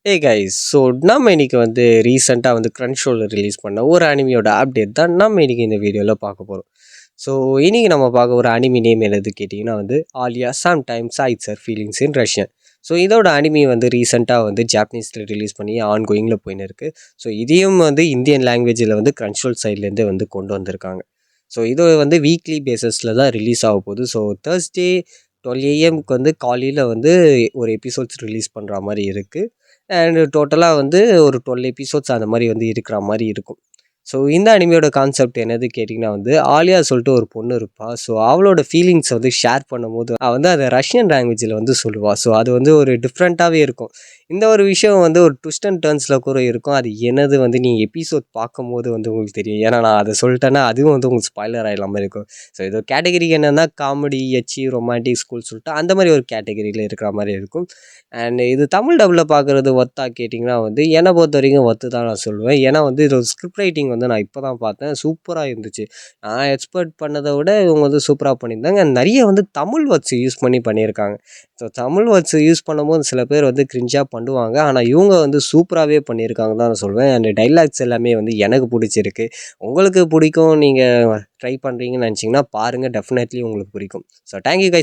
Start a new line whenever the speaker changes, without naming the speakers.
ஏ guys so நம்ம இன்னைக்கு வந்து ரீசெண்டாக வந்து க்ரன்ச்ரோல ரிலீஸ் பண்ண ஒரு அனிமியோட அப்டேட் தான் நம்ம இன்னைக்கு இந்த வீடியோவில் பார்க்க போகிறோம். ஸோ இன்னைக்கு நம்ம பார்க்க ஒரு அனிமி நேம் என்னது கேட்டிங்கன்னா வந்து Alya sometimes hides her feelings in Russian. So இதோட அனிமி வந்து ரீசெண்டாக வந்து ஜாப்பனீஸில் ரிலீஸ் பண்ணி ஆன்கோயிங்கில் போயின்னு இருக்குது. ஸோ இதையும் வந்து இந்தியன் லாங்குவேஜில் வந்து க்ரன்ச்ரோல் சைட்லேருந்து வந்து கொண்டு வந்திருக்காங்க. ஸோ இது வந்து வீக்லி பேஸஸில் தான் ரிலீஸ் ஆக போகுது. ஸோ தேர்ஸ்டே 12 AM வந்து காலையில் வந்து ஒரு எபிசோட்ஸ் ரிலீஸ் பண்ணுற மாதிரி இருக்குது. அண்டு டோட்டலாக வந்து ஒரு 12 எபிசோட்ஸ் அந்த மாதிரி வந்து இருக்கிற மாதிரி இருக்கும். ஸோ இந்த அனிமையோட கான்செப்ட் என்னது கேட்டிங்கன்னா வந்து ஆலியா சொல்லிட்டு ஒரு பொண்ணு இருப்பாள். ஸோ அவளோட ஃபீலிங்ஸை வந்து ஷேர் பண்ணும்போது அவள் வந்து அதை ரஷ்யன் லாங்குவேஜில் வந்து சொல்லுவாள். ஸோ அது வந்து ஒரு டிஃப்ரெண்ட்டாகவே இருக்கும். இந்த ஒரு விஷயம் வந்து ஒரு ட்விஸ்ட் அண்ட் டர்ன்ஸில் கூட இருக்கும். அது என்னது வந்து நீங்கள் எபிசோட் பார்க்கும்போது வந்து உங்களுக்கு தெரியும். ஏன்னா நான் அதை சொல்லிட்டேன்னா அதுவும் வந்து உங்களுக்கு ஸ்பாய்லர் ஆகிடாமல் இருக்கும். ஸோ இது கேட்டகரி என்னென்னா காமெடி, எச்சி, ரொமான்டிக், ஸ்கூல் சொல்லிட்டு அந்த மாதிரி ஒரு கேட்டகரியில் இருக்கிற மாதிரி இருக்கும். அண்ட் இது தமிழ் டப்பில் பார்க்குறது ஒர்த்தா கேட்டிங்கன்னா வந்து என்னை பொறுத்த வரைக்கும் ஒர்த்து தான் நான் சொல்லுவேன். ஏன்னா வந்து இது ஸ்கிரிப்ட் ரைட்டிங் வந்து நான் இப்போ தான் பார்த்தேன். சூப்பராக இருந்துச்சு. நான் எக்ஸ்பெக்ட் பண்ணதை விட இவங்க வந்து சூப்பராக பண்ணியிருந்தாங்க. நிறைய வந்து தமிழ் வேர்ட்ஸ் யூஸ் பண்ணியிருக்காங்க. ஸோ தமிழ் வேர்ட்ஸ் யூஸ் பண்ணும்போது சில பேர் வந்து கிரிஞ்சாக பண்ணுவாங்க. ஆனால் இவங்க வந்து சூப்பராகவே பண்ணியிருக்காங்க தான் நான் சொல்வேன். அண்ட் டைலாக்ஸ் எல்லாமே வந்து எனக்கு பிடிச்சிருக்கு. உங்களுக்கு பிடிக்கும், நீங்கள் ட்ரை பண்ணுறீங்கன்னு நினச்சிங்கன்னா பாருங்கள், டெஃபினெட்லி உங்களுக்கு பிடிக்கும். So thank you guys.